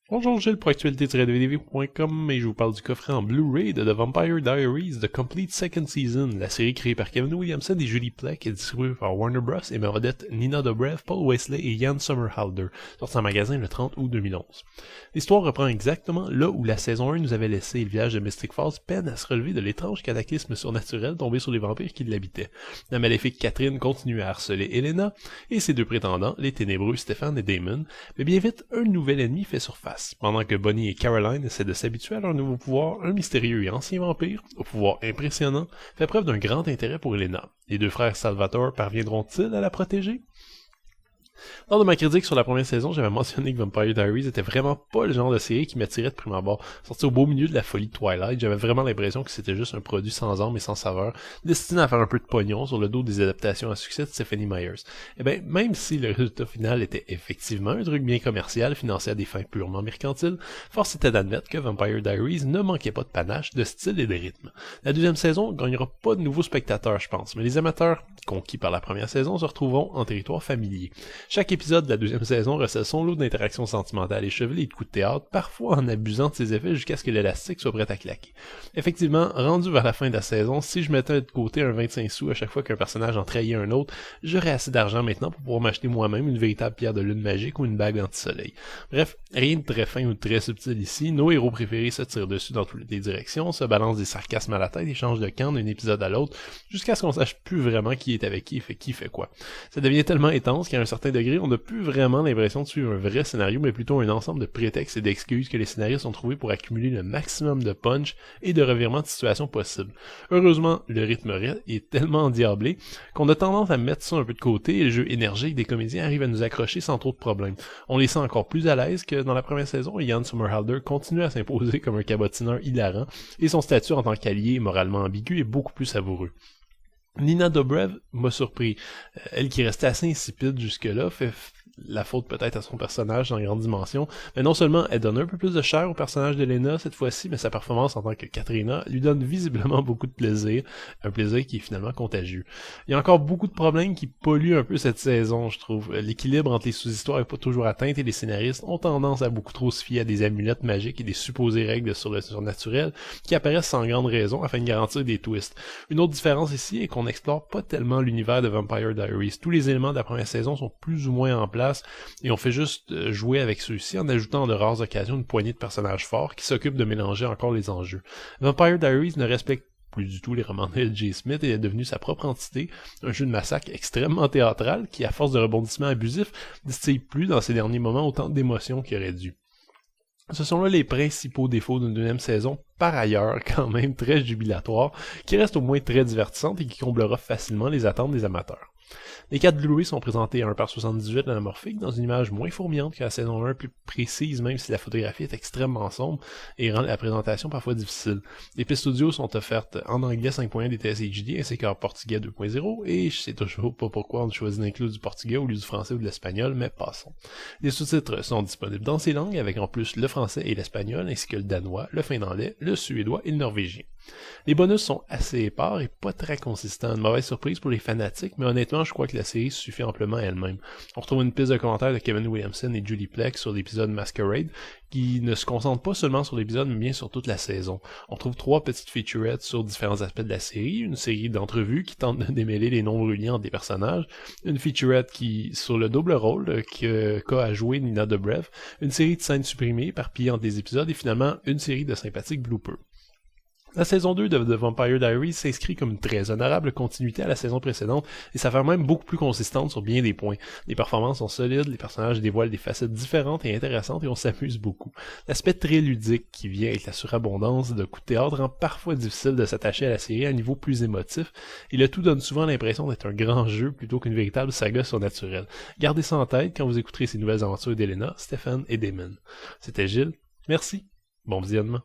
Bonjour Gilles pour actualité-dvd.com et je vous parle du coffret en Blu-ray de The Vampire Diaries The Complete Second Season, la série créée par Kevin Williamson et Julie Plec et distribuée par Warner Bros. Et met en vedette Nina Dobrev, Paul Wesley et Ian Somerhalder, sorti en magasin le 30 août 2011. L'histoire reprend exactement là où la saison 1 nous avait laissé. Le village de Mystic Falls peine à se relever de l'étrange cataclysme surnaturel tombé sur les vampires qui l'habitaient. La maléfique Catherine continue à harceler Elena et ses deux prétendants, les ténébreux Stefan et Damon, mais bien vite, un nouvel ennemi fait surface. Pendant que Bonnie et Caroline essaient de s'habituer à leur nouveau pouvoir, un mystérieux et ancien vampire, au pouvoir impressionnant, fait preuve d'un grand intérêt pour Elena. Les deux frères Salvatore parviendront-ils à la protéger? Lors de ma critique sur la première saison, j'avais mentionné que Vampire Diaries était vraiment pas le genre de série qui m'attirait de prime abord. Sorti au beau milieu de la folie de Twilight, j'avais vraiment l'impression que c'était juste un produit sans âme et sans saveur, destiné à faire un peu de pognon sur le dos des adaptations à succès de Stephanie Myers. Et bien, même si le résultat final était effectivement un truc bien commercial, financé à des fins purement mercantiles, force était d'admettre que Vampire Diaries ne manquait pas de panache, de style et de rythme. La deuxième saison gagnera pas de nouveaux spectateurs, je pense, mais les amateurs conquis par la première saison se retrouveront en territoire familier. Chaque épisode de la deuxième saison recèle son lot d'interactions sentimentales échevelées et de coups de théâtre, parfois en abusant de ses effets jusqu'à ce que l'élastique soit prêt à claquer. Effectivement, rendu vers la fin de la saison, si je mettais de côté un 25 sous à chaque fois qu'un personnage en trahit un autre, j'aurais assez d'argent maintenant pour pouvoir m'acheter moi-même une véritable pierre de lune magique ou une bague anti-soleil. Bref, rien de très fin ou de très subtil ici, nos héros préférés se tirent dessus dans toutes les directions, se balancent des sarcasmes à la tête et changent de camp d'un épisode à l'autre, jusqu'à ce qu'on sache plus vraiment qui est avec qui fait quoi. Ça devient tellement intense qu'à un certain degré, on n'a plus vraiment l'impression de suivre un vrai scénario, mais plutôt un ensemble de prétextes et d'excuses que les scénaristes ont trouvés pour accumuler le maximum de punch et de revirements de situation possible. Heureusement, le rythme est tellement endiablé qu'on a tendance à mettre ça un peu de côté et le jeu énergique des comédiens arrive à nous accrocher sans trop de problèmes. On les sent encore plus à l'aise que dans la première saison et Ian Somerhalder continue à s'imposer comme un cabotineur hilarant et son statut en tant qu'allié moralement ambigu est beaucoup plus savoureux. Nina Dobrev m'a surpris. Elle qui restait assez insipide jusque-là fait la faute peut-être à son personnage en grande dimension, mais non seulement elle donne un peu plus de chair au personnage d'Elena cette fois-ci, mais sa performance en tant que Katrina lui donne visiblement beaucoup de plaisir, un plaisir qui est finalement contagieux. Il y a encore beaucoup de problèmes qui polluent un peu cette saison, je trouve. L'équilibre entre les sous-histoires est pas toujours atteint et les scénaristes ont tendance à beaucoup trop se fier à des amulettes magiques et des supposées règles sur le surnaturel qui apparaissent sans grande raison afin de garantir des twists. Une autre différence ici est qu'on n'explore pas tellement l'univers de Vampire Diaries. Tous les éléments de la première saison sont plus ou moins en place et on fait juste jouer avec ceux-ci en ajoutant en de rares occasions une poignée de personnages forts qui s'occupent de mélanger encore les enjeux. Vampire Diaries ne respecte plus du tout les romans de L.J. Smith et est devenu sa propre entité, un jeu de massacre extrêmement théâtral qui, à force de rebondissements abusifs, distille plus dans ses derniers moments autant d'émotions qu'il aurait dû. Ce sont là les principaux défauts d'une deuxième saison, par ailleurs quand même très jubilatoire, qui reste au moins très divertissante et qui comblera facilement les attentes des amateurs. Les 4 Blu-ray sont présentés à 1/78 anamorphique dans une image moins fourmillante que la saison 1, plus précise même si la photographie est extrêmement sombre et rend la présentation parfois difficile. Les pistes audio sont offertes en anglais 5.1 DTS HD ainsi qu'en portugais 2.0 et je sais toujours pas pourquoi on choisit d'inclure du portugais au lieu du français ou de l'espagnol, mais passons. Les sous-titres sont disponibles dans ces langues avec en plus le français et l'espagnol ainsi que le danois, le finlandais, le suédois et le norvégien. Les bonus sont assez épars et pas très consistants, une mauvaise surprise pour les fanatiques, mais honnêtement je crois que la série suffit amplement à elle-même. On retrouve une piste de commentaires de Kevin Williamson et Julie Plec sur l'épisode Masquerade, qui ne se concentre pas seulement sur l'épisode, mais bien sur toute la saison. On trouve 3 petites featurettes sur différents aspects de la série, une série d'entrevues qui tentent de démêler les nombres liens des personnages, une featurette qui sur le double rôle qu'a à jouer Nina Dobrev, une série de scènes supprimées éparpillées en des épisodes et finalement une série de sympathiques bloopers. La saison 2 de The Vampire Diaries s'inscrit comme une très honorable continuité à la saison précédente et s'avère même beaucoup plus consistante sur bien des points. Les performances sont solides, les personnages dévoilent des facettes différentes et intéressantes et on s'amuse beaucoup. L'aspect très ludique qui vient avec la surabondance de coups de théâtre rend parfois difficile de s'attacher à la série à un niveau plus émotif et le tout donne souvent l'impression d'être un grand jeu plutôt qu'une véritable saga surnaturelle. Gardez ça en tête quand vous écouterez ces nouvelles aventures d'Elena, Stefan et Damon. C'était Gilles, merci, bon visionnement.